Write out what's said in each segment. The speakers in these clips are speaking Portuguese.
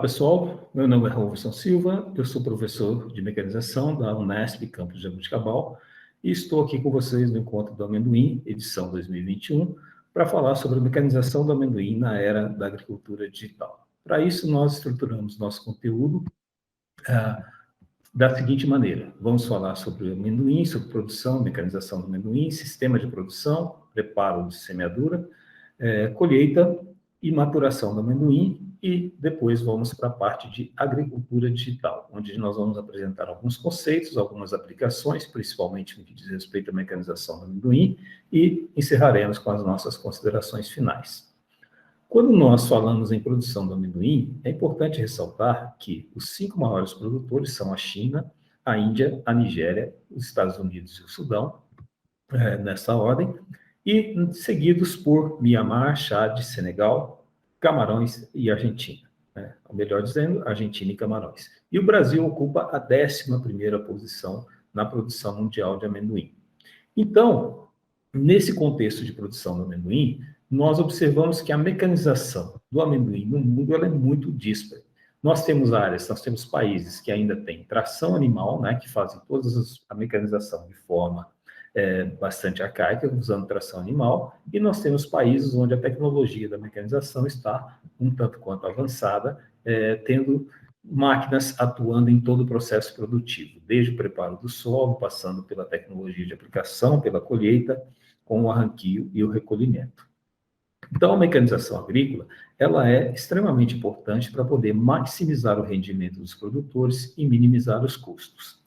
pessoal. Meu nome é Roverson Silva, eu sou professor de mecanização da Unesp, campus de Jabuticabal, e estou aqui com vocês no Encontro do Amendoim, edição 2021, para falar sobre a mecanização do amendoim na era da agricultura digital. Para isso, nós estruturamos nosso conteúdo da seguinte maneira: vamos falar sobre o amendoim, sobre produção, mecanização do amendoim, sistema de produção, preparo de semeadura, colheita e maturação do amendoim, e depois vamos para a parte de agricultura digital, onde nós vamos apresentar alguns conceitos, algumas aplicações, principalmente no que diz respeito à mecanização do amendoim, e encerraremos com as nossas considerações finais. Quando nós falamos em produção do amendoim, é importante ressaltar que os 5 maiores produtores são a China, a Índia, a Nigéria, os Estados Unidos e o Sudão, nessa ordem, e seguidos por Mianmar, Chad, Senegal, Camarões e Argentina. Ou melhor dizendo, Argentina e Camarões. E o Brasil ocupa a 11ª posição na produção mundial de amendoim. Então, nesse contexto de produção do amendoim, nós observamos que a mecanização do amendoim no mundo ela é muito díspara. Nós temos países que ainda têm tração animal, que fazem toda a mecanização de forma bastante arcaica, usando tração animal, e nós temos países onde a tecnologia da mecanização está um tanto quanto avançada, tendo máquinas atuando em todo o processo produtivo, desde o preparo do solo, passando pela tecnologia de aplicação, pela colheita, com o arranquio e o recolhimento. Então, a mecanização agrícola, ela é extremamente importante para poder maximizar o rendimento dos produtores e minimizar os custos.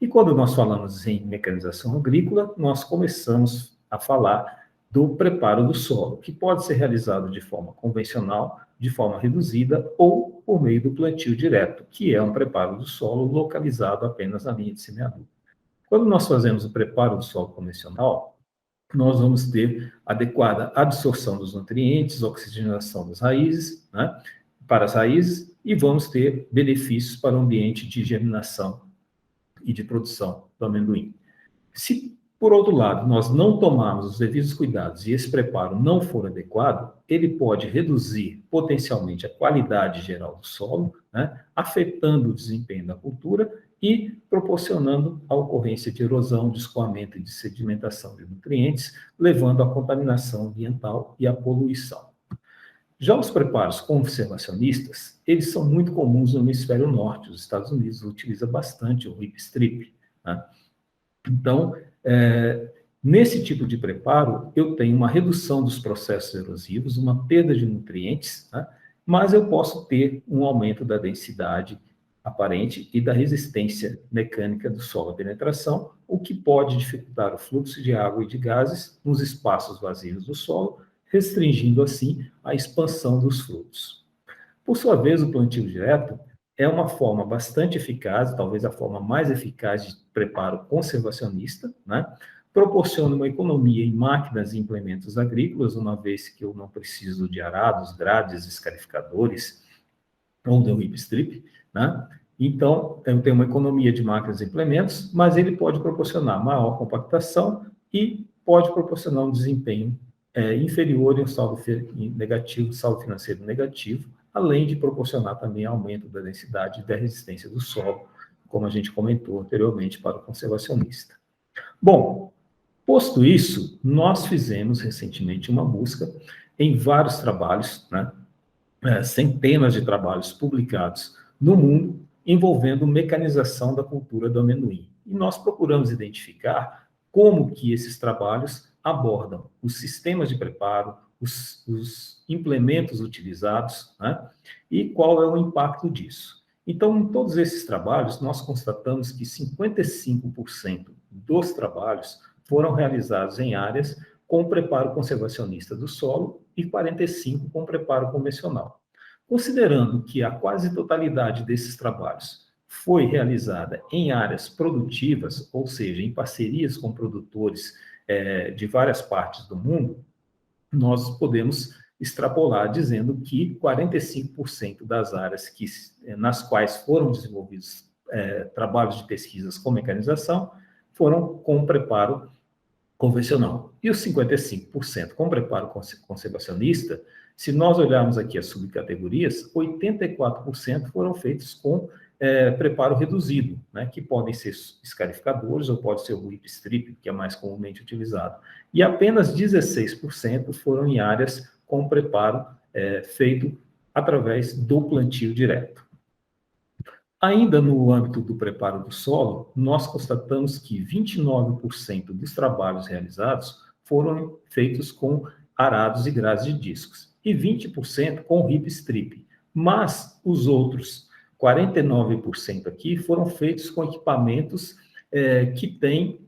E quando nós falamos em mecanização agrícola, nós começamos a falar do preparo do solo, que pode ser realizado de forma convencional, de forma reduzida ou por meio do plantio direto, que é um preparo do solo localizado apenas na linha de semeadura. Quando nós fazemos o preparo do solo convencional, nós vamos ter adequada absorção dos nutrientes, oxigenação das raízes, para as raízes, e vamos ter benefícios para o ambiente de germinação e de produção do amendoim. Se, por outro lado, nós não tomarmos os devidos cuidados e esse preparo não for adequado, ele pode reduzir potencialmente a qualidade geral do solo, afetando o desempenho da cultura e proporcionando a ocorrência de erosão, de escoamento e de sedimentação de nutrientes, levando à contaminação ambiental e à poluição. Já os preparos conservacionistas, eles são muito comuns no hemisfério norte. Os Estados Unidos utilizam bastante o whip strip. Então, nesse tipo de preparo, eu tenho uma redução dos processos erosivos, uma perda de nutrientes, mas eu posso ter um aumento da densidade aparente e da resistência mecânica do solo à penetração, o que pode dificultar o fluxo de água e de gases nos espaços vazios do solo, restringindo, assim, a expansão dos frutos. Por sua vez, o plantio direto é uma forma bastante eficaz, talvez a forma mais eficaz de preparo conservacionista, proporciona uma economia em máquinas e implementos agrícolas, uma vez que eu não preciso de arados, grades, escarificadores ou de whip strip, Então, eu tenho uma economia de máquinas e implementos, mas ele pode proporcionar maior compactação e pode proporcionar um desempenho inferior em um saldo negativo, saldo financeiro negativo, além de proporcionar também aumento da densidade e da resistência do solo, como a gente comentou anteriormente para o conservacionista. Bom, posto isso, nós fizemos recentemente uma busca em vários trabalhos, centenas de trabalhos publicados no mundo, envolvendo mecanização da cultura do amendoim. E nós procuramos identificar como que esses trabalhos abordam os sistemas de preparo, os implementos utilizados, e qual é o impacto disso. Então, em todos esses trabalhos, nós constatamos que 55% dos trabalhos foram realizados em áreas com preparo conservacionista do solo e 45% com preparo convencional. Considerando que a quase totalidade desses trabalhos foi realizada em áreas produtivas, ou seja, em parcerias com produtores de várias partes do mundo, nós podemos extrapolar dizendo que 45% das áreas nas quais foram desenvolvidos trabalhos de pesquisas com mecanização foram com preparo convencional. E os 55% com preparo conservacionista, se nós olharmos aqui as subcategorias, 84% foram feitos com preparo reduzido, né, que podem ser escarificadores ou pode ser o whip strip, que é mais comumente utilizado. E apenas 16% foram em áreas com preparo feito através do plantio direto. Ainda no âmbito do preparo do solo, nós constatamos que 29% dos trabalhos realizados foram feitos com arados e grades de discos e 20% com hip strip, mas os outros 49% aqui foram feitos com equipamentos que têm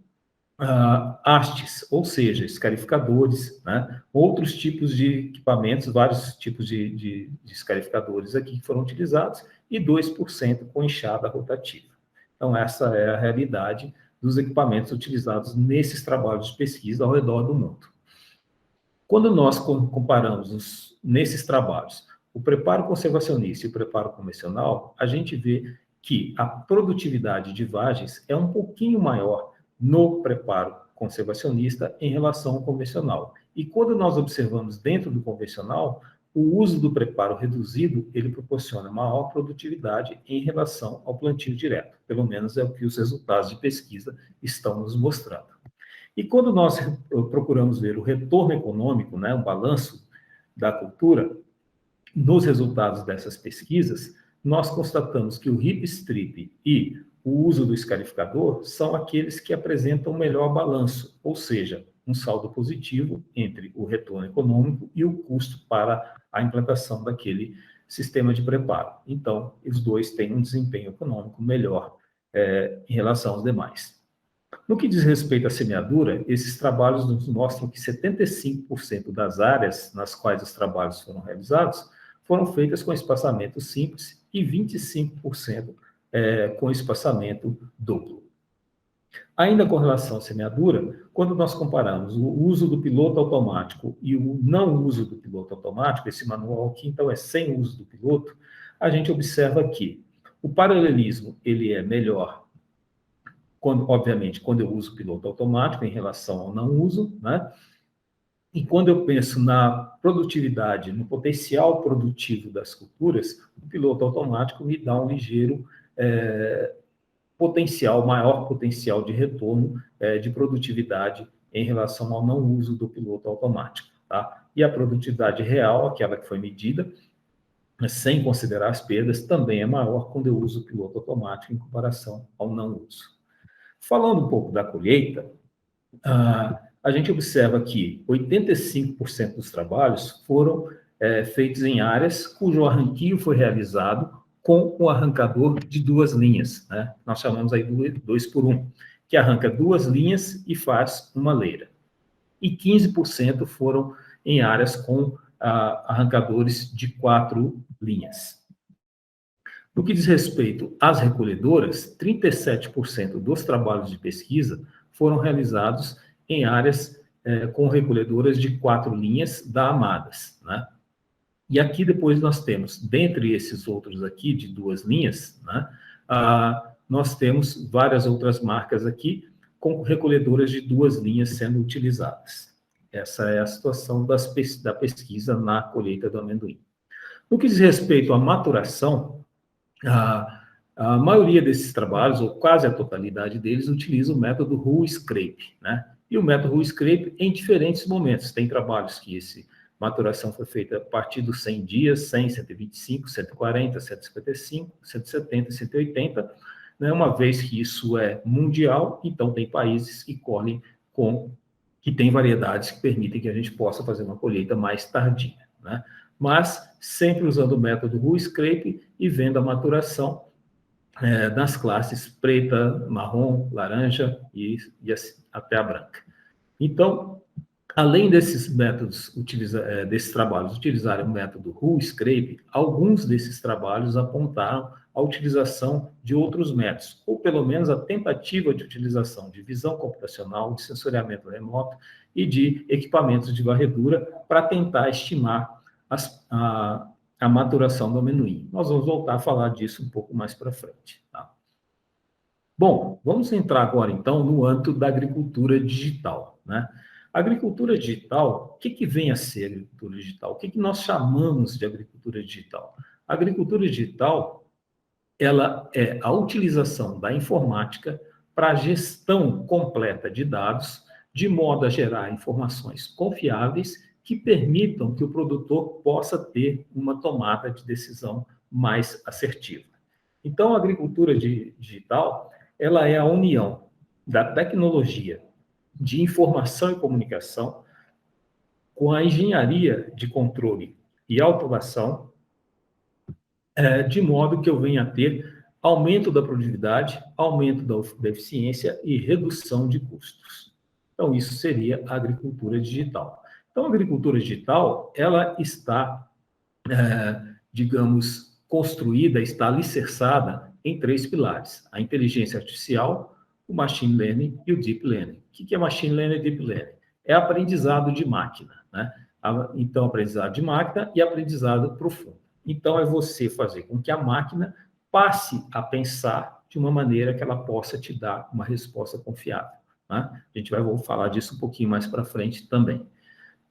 hastes, ou seja, escarificadores, né? Outros tipos de equipamentos, vários tipos de escarificadores aqui que foram utilizados, e 2% com enxada rotativa. Então, essa é a realidade dos equipamentos utilizados nesses trabalhos de pesquisa ao redor do mundo. Quando nós comparamos nesses trabalhos o preparo conservacionista e o preparo convencional, a gente vê que a produtividade de vagens é um pouquinho maior no preparo conservacionista em relação ao convencional. E quando nós observamos dentro do convencional, o uso do preparo reduzido, ele proporciona maior produtividade em relação ao plantio direto. Pelo menos é o que os resultados de pesquisa estão nos mostrando. E quando nós procuramos ver o retorno econômico, né, um balanço da cultura, nos resultados dessas pesquisas, nós constatamos que o hip strip e o uso do escarificador são aqueles que apresentam melhor balanço, ou seja, um saldo positivo entre o retorno econômico e o custo para a implantação daquele sistema de preparo. Então, os dois têm um desempenho econômico melhor em relação aos demais. No que diz respeito à semeadura, esses trabalhos nos mostram que 75% das áreas nas quais os trabalhos foram realizados foram feitas com espaçamento simples e 25% com espaçamento duplo. Ainda com relação à semeadura, quando nós comparamos o uso do piloto automático e o não uso do piloto automático, esse manual aqui, então, é sem uso do piloto, a gente observa que o paralelismo ele é melhor, obviamente, quando eu uso o piloto automático em relação ao não uso, né? E quando eu penso na produtividade, no potencial produtivo das culturas, o piloto automático me dá um ligeiro maior potencial de retorno de produtividade em relação ao não uso do piloto automático, tá? E a produtividade real, aquela que foi medida, sem considerar as perdas, também é maior quando eu uso o piloto automático em comparação ao não uso. Falando um pouco da colheita, a gente observa que 85% dos trabalhos foram feitos em áreas cujo arranquio foi realizado com o arrancador de 2 linhas, né? Nós chamamos aí 2 por 1, que arranca 2 linhas e faz uma leira. E 15% foram em áreas com arrancadores de 4 linhas. No que diz respeito às recolhedoras, 37% dos trabalhos de pesquisa foram realizados em áreas com recolhedoras de 4 linhas da Amadas, né? E aqui depois nós temos, dentre esses outros aqui, de 2 linhas, né, nós temos várias outras marcas aqui com recolhedoras de 2 linhas sendo utilizadas. Essa é a situação da pesquisa na colheita do amendoim. No que diz respeito à maturação, a maioria desses trabalhos, ou quase a totalidade deles, utiliza o método Hull-Scrape, né? E o método Hull-Scrape em diferentes momentos. Tem trabalhos que maturação foi feita a partir dos 100 dias, 100, 125, 140, 155, 170 e 180, né? Uma vez que isso é mundial, então tem países que colhem que tem variedades que permitem que a gente possa fazer uma colheita mais tardia, né? Mas sempre usando o método Hull-Scrape e vendo a maturação das classes preta, marrom, laranja e até a branca. Então, além desses métodos, desses trabalhos utilizarem o método Hull-Scrape, alguns desses trabalhos apontaram a utilização de outros métodos, ou pelo menos a tentativa de utilização de visão computacional, de sensoriamento remoto e de equipamentos de varredura para tentar estimar a maturação do amendoim. Nós vamos voltar a falar disso um pouco mais para frente, tá? Bom, vamos entrar agora, então, no âmbito da agricultura digital. né? A agricultura digital, o que vem a ser a agricultura digital? O que nós chamamos de agricultura digital? A agricultura digital, ela é a utilização da informática para a gestão completa de dados, de modo a gerar informações confiáveis que permitam que o produtor possa ter uma tomada de decisão mais assertiva. Então, a agricultura digital, ela é a união da tecnologia de informação e comunicação com a engenharia de controle e automação, de modo que eu venha a ter aumento da produtividade, aumento da eficiência e redução de custos. Então, isso seria a agricultura digital. Então, a agricultura digital, ela está, digamos, construída, está alicerçada em 3 pilares: a inteligência artificial, o machine learning e o deep learning. O que é machine learning e deep learning? É aprendizado de máquina, né? Então, aprendizado de máquina e aprendizado profundo. Então, é você fazer com que a máquina passe a pensar de uma maneira que ela possa te dar uma resposta confiável, né? A gente vai falar disso um pouquinho mais para frente também.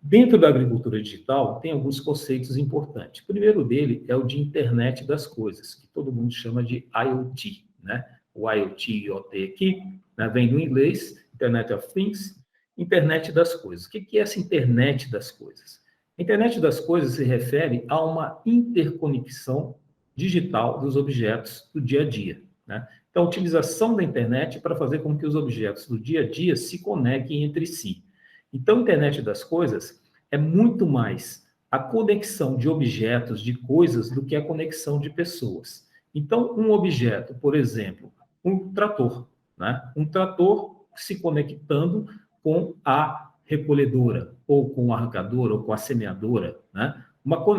Dentro da agricultura digital, tem alguns conceitos importantes. O primeiro dele é o de internet das coisas, que todo mundo chama de IoT, né? O IoT, aqui, né, vem do inglês, Internet of Things, internet das coisas. O que é essa internet das coisas? A internet das coisas se refere a uma interconexão digital dos objetos do dia a dia, né? Então, a utilização da internet para fazer com que os objetos do dia a dia se conectem entre si. Então, a internet das coisas é muito mais a conexão de objetos, de coisas, do que a conexão de pessoas. Então, um objeto, por exemplo, um trator, né? Um trator se conectando com a recolhedora, ou com o arrancador, ou com a semeadora, né?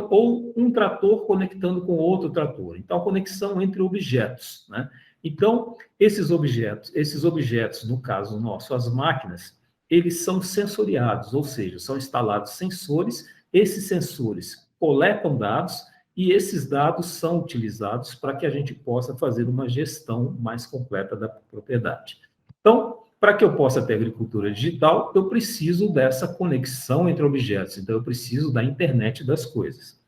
Ou um trator conectando com outro trator. Então, a conexão entre objetos, né? Então, esses objetos, no caso nosso, as máquinas, eles são sensoriados, ou seja, são instalados sensores, esses sensores coletam dados e esses dados são utilizados para que a gente possa fazer uma gestão mais completa da propriedade. Então, para que eu possa ter agricultura digital, eu preciso dessa conexão entre objetos, então eu preciso da internet das coisas.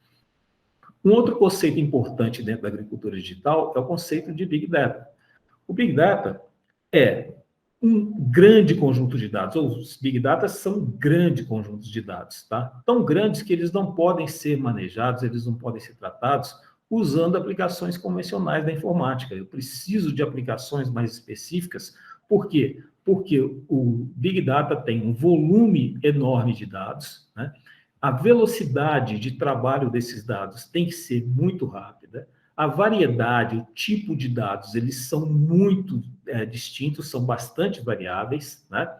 Um outro conceito importante dentro da agricultura digital é o conceito de Big Data. O Big Data é um grande conjunto de dados, ou os Big Data são grandes conjuntos de dados, tá? Tão grandes que eles não podem ser manejados, eles não podem ser tratados usando aplicações convencionais da informática. Eu preciso de aplicações mais específicas. Por quê? Porque o Big Data tem um volume enorme de dados, né? A velocidade de trabalho desses dados tem que ser muito rápida. A variedade, o tipo de dados, eles são muito distintos, são bastante variáveis, né?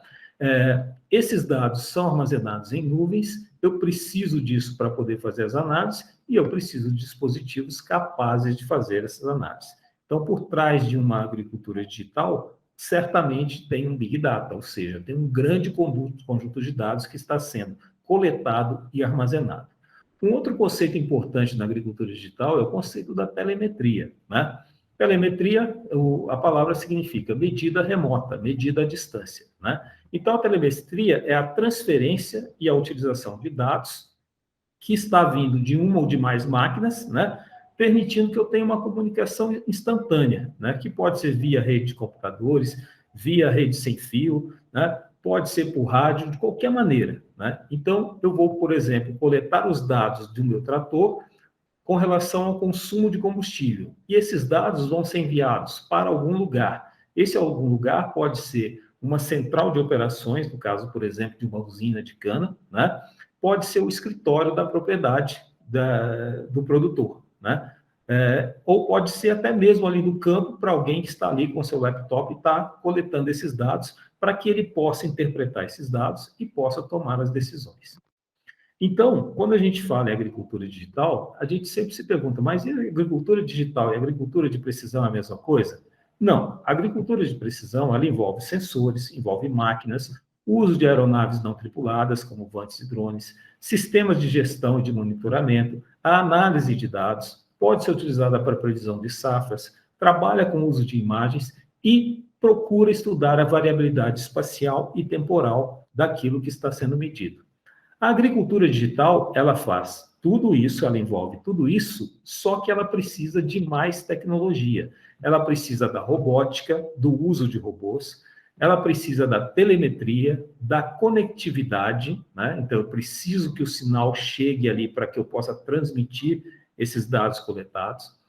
Esses dados são armazenados em nuvens, eu preciso disso para poder fazer as análises e eu preciso de dispositivos capazes de fazer essas análises. Então, por trás de uma agricultura digital, certamente tem um Big Data, ou seja, tem um grande conjunto de dados que está sendo coletado e armazenado. Um outro conceito importante na agricultura digital é o conceito da telemetria, né? Telemetria, a palavra significa medida remota, medida à distância, né? Então, a telemetria é a transferência e a utilização de dados que está vindo de uma ou de mais máquinas, né? Permitindo que eu tenha uma comunicação instantânea, né? Que pode ser via rede de computadores, via rede sem fio, né? Pode ser por rádio, de qualquer maneira, né? Então, eu vou, por exemplo, coletar os dados do meu trator com relação ao consumo de combustível. E esses dados vão ser enviados para algum lugar. Esse algum lugar pode ser uma central de operações, no caso, por exemplo, de uma usina de cana, né? Pode ser o escritório da propriedade do produtor, né? Ou pode ser até mesmo ali no campo para alguém que está ali com seu laptop e está coletando esses dados para que ele possa interpretar esses dados e possa tomar as decisões. Então, quando a gente fala em agricultura digital, a gente sempre se pergunta, mas e a agricultura digital e a agricultura de precisão é a mesma coisa? Não, a agricultura de precisão, ela envolve sensores, envolve máquinas, uso de aeronaves não tripuladas, como voantes e drones, sistemas de gestão e de monitoramento, a análise de dados, pode ser utilizada para previsão de safras, trabalha com o uso de imagens e procura estudar a variabilidade espacial e temporal daquilo que está sendo medido. A agricultura digital, ela faz tudo isso, ela envolve tudo isso, só que ela precisa de mais tecnologia. Ela precisa da robótica, do uso de robôs, ela precisa da telemetria, da conectividade, né? Então eu preciso que o sinal chegue ali para que eu possa transmitir esses dados coletados.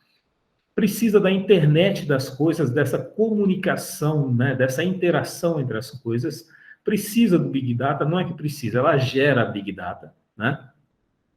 Precisa da internet das coisas, dessa comunicação, né? Dessa interação entre as coisas. Precisa do Big Data, não é que precisa, ela gera Big Data, né?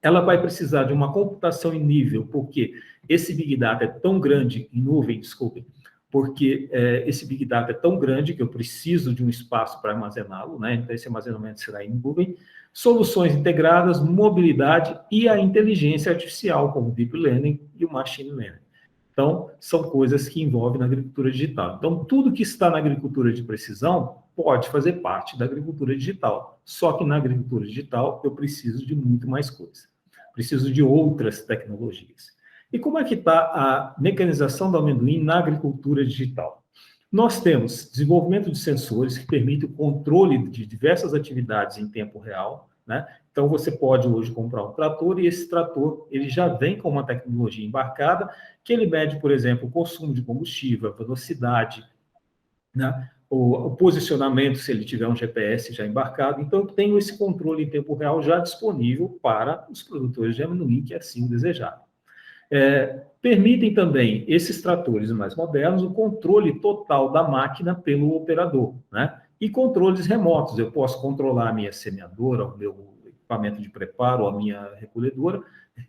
Ela vai precisar de uma computação em nível, porque esse Big Data é tão grande, em nuvem, desculpe, porque esse Big Data é tão grande que eu preciso de um espaço para armazená-lo, né? Então esse armazenamento será em nuvem. Soluções integradas, mobilidade e a inteligência artificial, como o Deep Learning e o Machine Learning. Então, são coisas que envolvem na agricultura digital. Então, tudo que está na agricultura de precisão pode fazer parte da agricultura digital. Só que na agricultura digital eu preciso de muito mais coisa. Preciso de outras tecnologias. E como é que está a mecanização do amendoim na agricultura digital? Nós temos desenvolvimento de sensores que permitem o controle de diversas atividades em tempo real, né? Então, você pode hoje comprar um trator e esse trator ele já vem com uma tecnologia embarcada que ele mede, por exemplo, o consumo de combustível, a velocidade, né? O posicionamento, se ele tiver um GPS já embarcado. Então, eu tenho esse controle em tempo real já disponível para os produtores de amendoim que assim o desejarem. Permitem também, esses tratores mais modernos, o controle total da máquina pelo operador, né? E controles remotos. Eu posso controlar a minha semeadora, o meu equipamento de preparo, a minha recolhedora,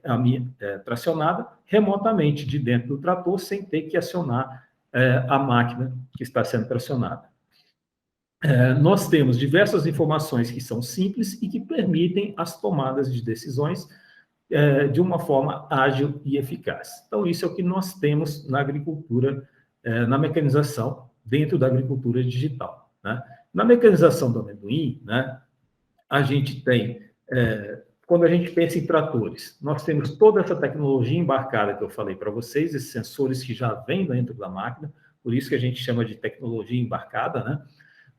a minha tracionada, remotamente, de dentro do trator, sem ter que acionar a máquina que está sendo tracionada. Nós temos diversas informações que são simples e que permitem as tomadas de decisões de uma forma ágil e eficaz. Então, isso é o que nós temos na agricultura, na mecanização, dentro da agricultura digital, né? Na mecanização do amendoim, né, a gente tem, quando a gente pensa em tratores, nós temos toda essa tecnologia embarcada que eu falei para vocês, esses sensores que já vêm dentro da máquina, por isso que a gente chama de tecnologia embarcada, né?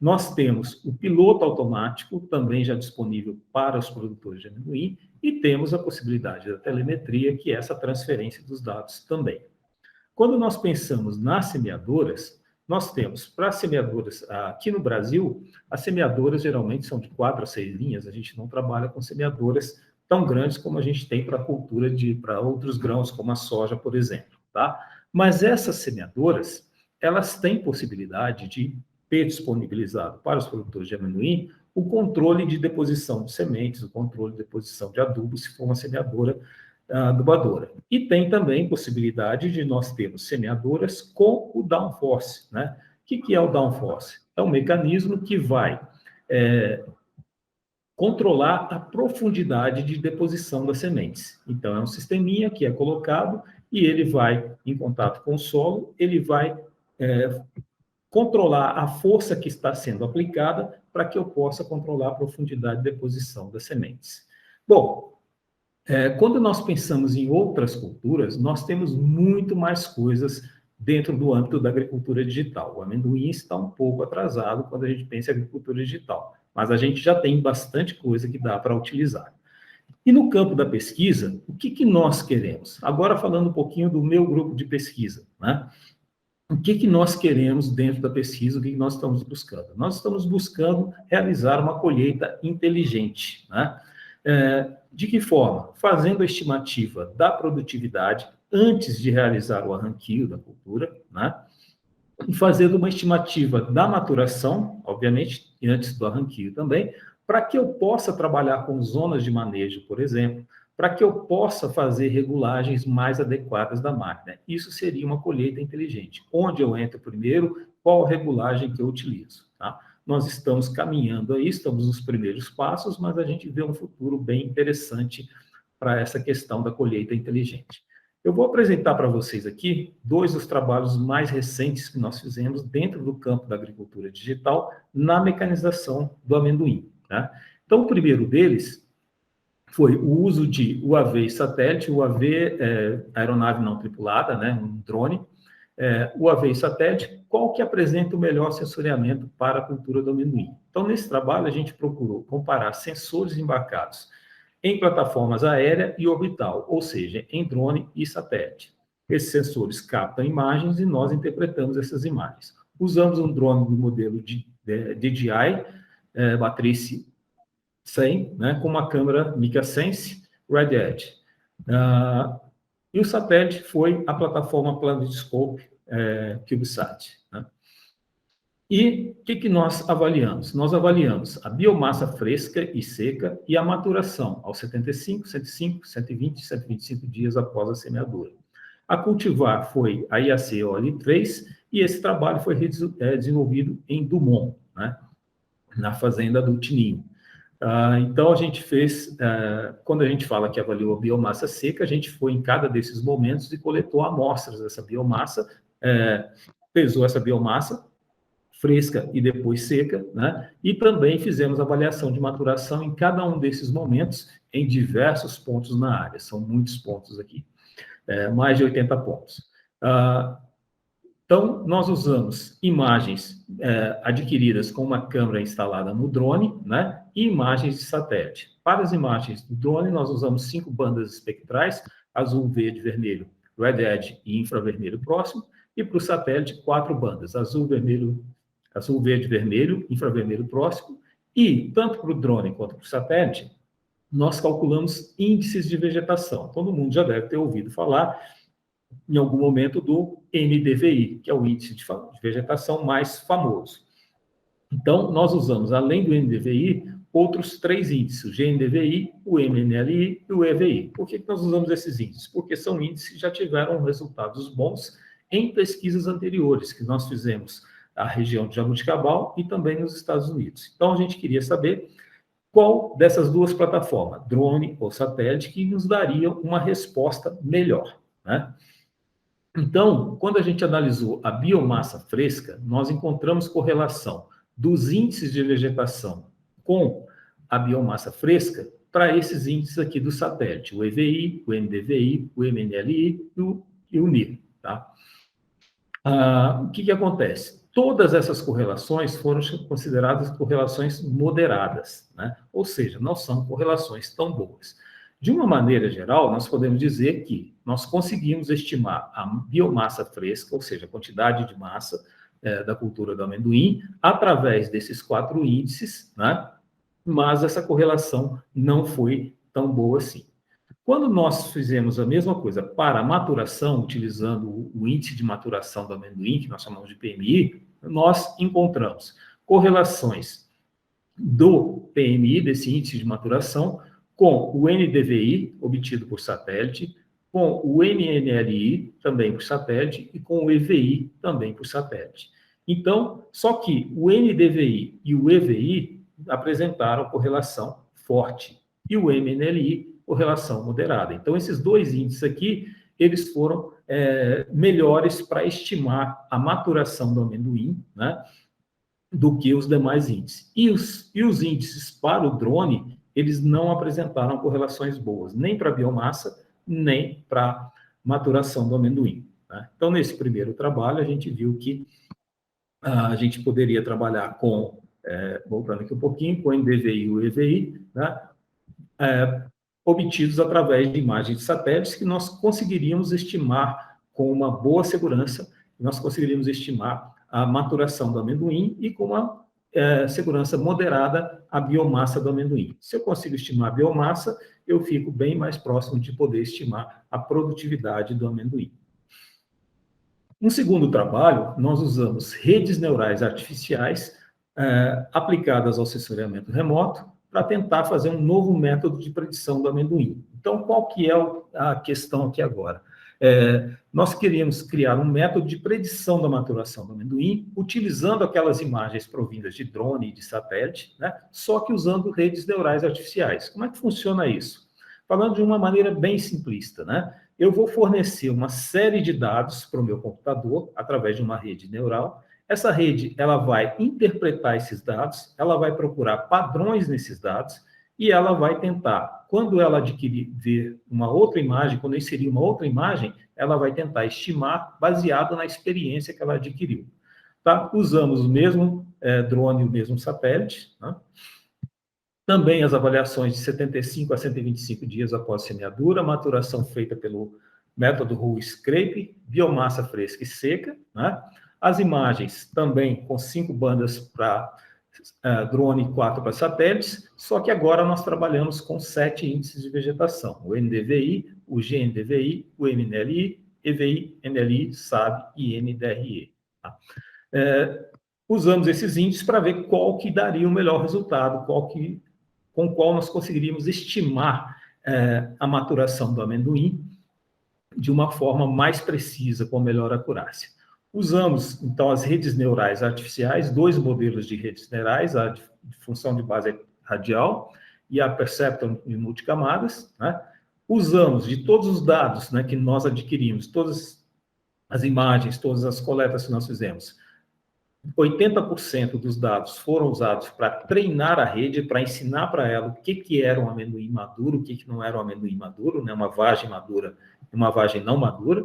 Nós temos o piloto automático, também já disponível para os produtores de amendoim, e temos a possibilidade da telemetria, que é essa transferência dos dados também. Quando nós pensamos nas semeadoras, nós temos, para semeadoras, aqui no Brasil, as semeadoras geralmente são de 4 a 6 linhas, a gente não trabalha com semeadoras tão grandes como a gente tem para a cultura para outros grãos, como a soja, por exemplo, tá? Mas essas semeadoras, elas têm possibilidade de ter disponibilizado para os produtores de amendoim o controle de deposição de sementes, o controle de deposição de adubo, se for uma semeadora adubadora. E tem também possibilidade de nós termos semeadoras com o downforce, né? O que é o downforce? É um mecanismo que vai controlar a profundidade de deposição das sementes. Então, é um sisteminha que é colocado e ele vai em contato com o solo, ele vai controlar a força que está sendo aplicada para que eu possa controlar a profundidade de deposição das sementes. Bom, quando nós pensamos em outras culturas, nós temos muito mais coisas dentro do âmbito da agricultura digital. O amendoim está um pouco atrasado quando a gente pensa em agricultura digital, mas a gente já tem bastante coisa que dá para utilizar. E no campo da pesquisa, o que nós queremos? Agora falando um pouquinho do meu grupo de pesquisa, né? O que nós queremos dentro da pesquisa, o que nós estamos buscando? Nós estamos buscando realizar uma colheita inteligente, né? De que forma? Fazendo a estimativa da produtividade antes de realizar o arranquio da cultura, né? E fazendo uma estimativa da maturação, obviamente, e antes do arranquio também, para que eu possa trabalhar com zonas de manejo, por exemplo, para que eu possa fazer regulagens mais adequadas da máquina. Isso seria uma colheita inteligente. Onde eu entro primeiro, qual a regulagem que eu utilizo, tá? Nós estamos caminhando aí, estamos nos primeiros passos, mas a gente vê um futuro bem interessante para essa questão da colheita inteligente. Eu vou apresentar para vocês aqui 2 dos trabalhos mais recentes que nós fizemos dentro do campo da agricultura digital na mecanização do amendoim, tá? Então, o primeiro deles foi o uso de UAV e satélite, UAV, aeronave não tripulada, né, um drone, UAV e satélite, qual que apresenta o melhor sensoriamento para a cultura do amendoim. Então, nesse trabalho, a gente procurou comparar sensores embarcados em plataformas aérea e orbital, ou seja, em drone e satélite. Esses sensores captam imagens e nós interpretamos essas imagens. Usamos um drone do modelo DJI, matriz 100, né, com uma câmera Mica Sense Red Edge. E o satélite foi a plataforma Planetscope CubeSat. Né? E o que nós avaliamos? Nós avaliamos a biomassa fresca e seca e a maturação aos 75, 105, 120, 125 dias após a semeadura. A cultivar foi a IAC OL3 e esse trabalho foi desenvolvido em Dumont, né, na fazenda do Tininho. Então, a gente fez, quando a gente fala que avaliou a biomassa seca, a gente foi em cada desses momentos e coletou amostras dessa biomassa, pesou essa biomassa fresca e depois seca, né? E também fizemos avaliação de maturação em cada um desses momentos em diversos pontos na área. São muitos pontos aqui, mais de 80 pontos. Então, nós usamos imagens adquiridas com uma câmera instalada no drone, né, e imagens de satélite. Para as imagens do drone, nós usamos 5 bandas espectrais, azul, verde, vermelho, red edge e infravermelho próximo, e para o satélite, 4 bandas, azul, verde, vermelho, infravermelho próximo, e tanto para o drone quanto para o satélite, nós calculamos índices de vegetação. Todo mundo já deve ter ouvido falar em algum momento do NDVI, que é o índice de vegetação mais famoso. Então, nós usamos, além do NDVI, outros 3 índices, o GNDVI, o MNLI e o EVI. Por que nós usamos esses índices? Porque são índices que já tiveram resultados bons em pesquisas anteriores, que nós fizemos na região de Jabuticabal e também nos Estados Unidos. Então, a gente queria saber qual dessas duas plataformas, drone ou satélite, que nos daria uma resposta melhor, né? Então, quando a gente analisou a biomassa fresca, nós encontramos correlação dos índices de vegetação com a biomassa fresca para esses índices aqui do satélite, o EVI, o NDVI, o MNLI e o NIR. Tá? O que acontece? Todas essas correlações foram consideradas correlações moderadas, né? Ou seja, não são correlações tão boas. De uma maneira geral, nós podemos dizer que nós conseguimos estimar a biomassa fresca, ou seja, a quantidade de massa da cultura do amendoim, através desses 4 índices, né? Mas essa correlação não foi tão boa assim. Quando nós fizemos a mesma coisa para a maturação, utilizando o índice de maturação do amendoim, que nós chamamos de PMI, nós encontramos correlações do PMI, desse índice de maturação, com o NDVI, obtido por satélite, com o MNLI, também por satélite, e com o EVI, também por satélite. Então, só que o NDVI e o EVI apresentaram correlação forte, e o MNLI, correlação moderada. Então, esses 2 índices aqui, eles foram melhores para estimar a maturação do amendoim, né, do que os demais índices. E os índices para o drone, eles não apresentaram correlações boas, nem para a biomassa, nem para a maturação do amendoim. Né? Então, nesse primeiro trabalho, a gente viu que a gente poderia trabalhar com, voltando aqui um pouquinho, com o NDVI e o EVI, né? Obtidos através de imagens de satélites que nós conseguiríamos estimar com uma boa segurança, nós conseguiríamos estimar a maturação do amendoim e com uma segurança moderada a biomassa do amendoim. Se eu consigo estimar a biomassa, eu fico bem mais próximo de poder estimar a produtividade do amendoim. Um segundo trabalho, nós usamos redes neurais artificiais aplicadas ao sensoriamento remoto para tentar fazer um novo método de predição do amendoim. Então, qual que é a questão aqui agora? Nós queríamos criar um método de predição da maturação do amendoim, utilizando aquelas imagens provindas de drone e de satélite, né? Só que usando redes neurais artificiais. Como é que funciona isso? Falando de uma maneira bem simplista, né? Eu vou fornecer uma série de dados para o meu computador, através de uma rede neural. Essa rede, ela vai interpretar esses dados, ela vai procurar padrões nesses dados, e ela vai tentar, quando ela ver uma outra imagem, quando inserir uma outra imagem, ela vai tentar estimar baseado na experiência que ela adquiriu. Tá? Usamos o mesmo drone e o mesmo satélite, né? Também as avaliações de 75 a 125 dias após semeadura, maturação feita pelo método Hull-Scrape, biomassa fresca e seca, né? As imagens também com 5 bandas para drone e 4 para satélites, só que agora nós trabalhamos com 7 índices de vegetação, o NDVI, o GNDVI, o MNLI, EVI, NLI, SAB e NDRE. Tá? Usamos esses índices para ver qual que daria o melhor resultado, com o qual nós conseguiríamos estimar a maturação do amendoim de uma forma mais precisa, com melhor acurácia. Usamos, então, as redes neurais artificiais, 2 modelos de redes neurais, a de função de base radial e a Perceptron de multicamadas, né? Usamos de todos os dados, né, que nós adquirimos, todas as imagens, todas as coletas que nós fizemos, 80% dos dados foram usados para treinar a rede, para ensinar para ela o que era um amendoim maduro, o que não era um amendoim maduro, né? Uma vagem madura e uma vagem não madura,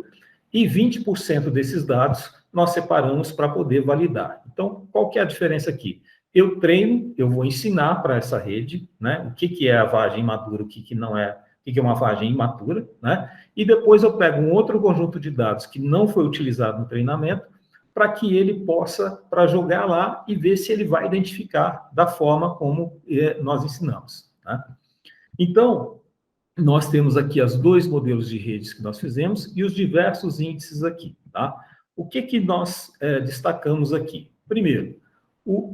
e 20% desses dados nós separamos para poder validar. Então, qual que é a diferença aqui? Eu treino, eu vou ensinar para essa rede, né, o que é a vagem madura, o que não é, o que é uma vagem imatura, né? E depois eu pego um outro conjunto de dados que não foi utilizado no treinamento, para que ele possa, para jogar lá e ver se ele vai identificar da forma como nós ensinamos. Tá? Então, nós temos aqui os 2 modelos de redes que nós fizemos e os diversos índices aqui. Tá? O que nós destacamos aqui? Primeiro,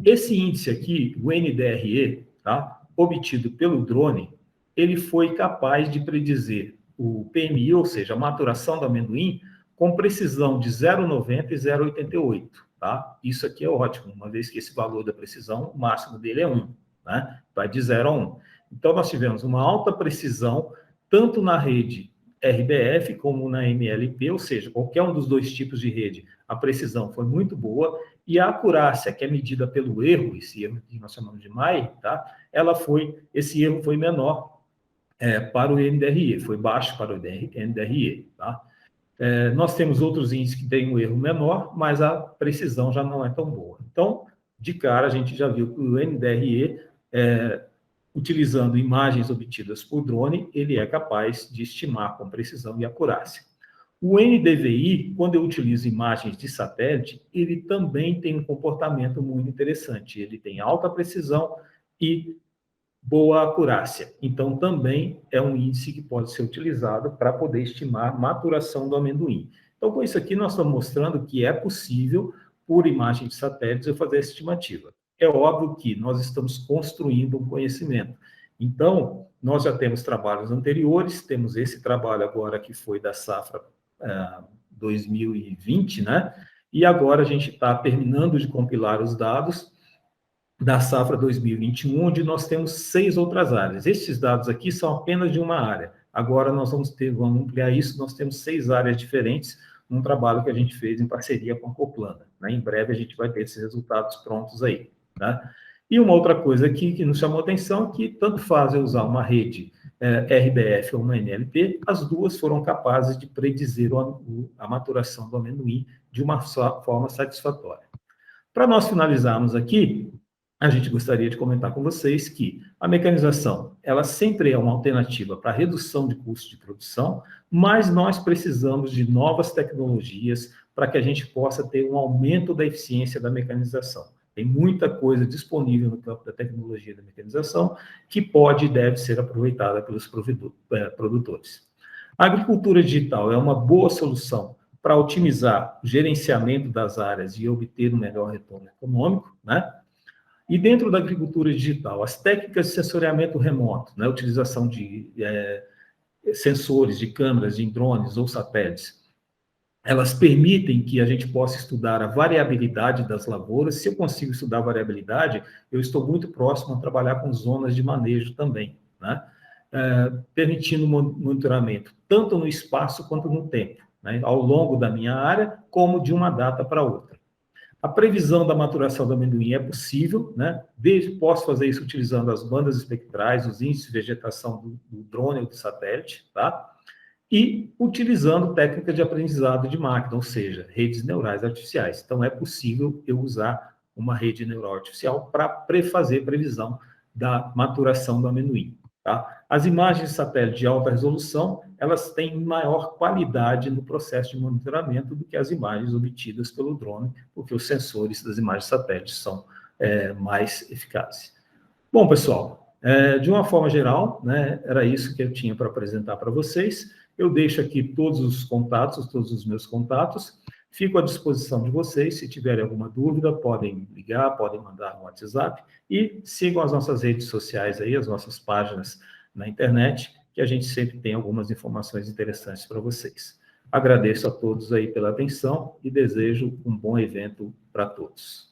esse índice aqui, o NDRE, tá? Obtido pelo drone, ele foi capaz de predizer o PMI, ou seja, a maturação do amendoim, com precisão de 0,90 e 0,88, tá? Isso aqui é ótimo, uma vez que esse valor da precisão, o máximo dele é 1, né? Vai de 0 a 1. Então, nós tivemos uma alta precisão, tanto na rede RBF como na MLP, ou seja, qualquer um dos 2 tipos de rede, a precisão foi muito boa, e a acurácia, que é medida pelo erro, esse erro que nós chamamos de MAI, tá? Esse erro foi menor para o NDRE, foi baixo para o NDRE, tá? Nós temos outros índices que têm um erro menor, mas a precisão já não é tão boa. Então, de cara, a gente já viu que o NDRE, utilizando imagens obtidas por drone, ele é capaz de estimar com precisão e acurácia. O NDVI, quando eu utilizo imagens de satélite, ele também tem um comportamento muito interessante. Ele tem alta precisão e boa acurácia. Então, também é um índice que pode ser utilizado para poder estimar a maturação do amendoim. Então, com isso aqui, nós estamos mostrando que é possível, por imagem de satélites, eu fazer essa estimativa. É óbvio que nós estamos construindo um conhecimento. Então, nós já temos trabalhos anteriores, temos esse trabalho agora que foi da safra 2020, né? E agora a gente está terminando de compilar os dados da safra 2021, onde nós temos 6 outras áreas. Esses dados aqui são apenas de uma área. Agora nós vamos ampliar isso, nós temos 6 áreas diferentes, num trabalho que a gente fez em parceria com a Coplana. Né? Em breve a gente vai ter esses resultados prontos aí. Tá? E uma outra coisa aqui que nos chamou a atenção é que tanto faz eu usar uma rede RBF ou uma NLP, as duas foram capazes de predizer a maturação do amendoim de uma forma satisfatória. Para nós finalizarmos aqui, a gente gostaria de comentar com vocês que a mecanização, ela sempre é uma alternativa para redução de custo de produção, mas nós precisamos de novas tecnologias para que a gente possa ter um aumento da eficiência da mecanização. Tem muita coisa disponível no campo da tecnologia da mecanização que pode e deve ser aproveitada pelos produtores. A agricultura digital é uma boa solução para otimizar o gerenciamento das áreas e obter um melhor retorno econômico, né? E dentro da agricultura digital, as técnicas de sensoriamento remoto, né, utilização de sensores, de câmeras, de drones ou satélites, elas permitem que a gente possa estudar a variabilidade das lavouras. Se eu consigo estudar a variabilidade, eu estou muito próximo a trabalhar com zonas de manejo também, né? Permitindo monitoramento, tanto no espaço quanto no tempo, né, ao longo da minha área, como de uma data para outra. A previsão da maturação do amendoim é possível, né? Posso fazer isso utilizando as bandas espectrais, os índices de vegetação do drone ou do satélite, tá? e utilizando técnicas de aprendizado de máquina, ou seja, redes neurais artificiais. Então, é possível eu usar uma rede neural artificial para fazer previsão da maturação do amendoim. Tá? As imagens de satélite de alta resolução, elas têm maior qualidade no processo de monitoramento do que as imagens obtidas pelo drone, porque os sensores das imagens de satélite são mais eficazes. Bom, pessoal, de uma forma geral, né, era isso que eu tinha para apresentar para vocês. Eu deixo aqui todos os contatos, todos os meus contatos. Fico à disposição de vocês. Se tiverem alguma dúvida, podem ligar, podem mandar no WhatsApp. E sigam as nossas redes sociais aí, as nossas páginas na internet, que a gente sempre tem algumas informações interessantes para vocês. Agradeço a todos aí pela atenção e desejo um bom evento para todos.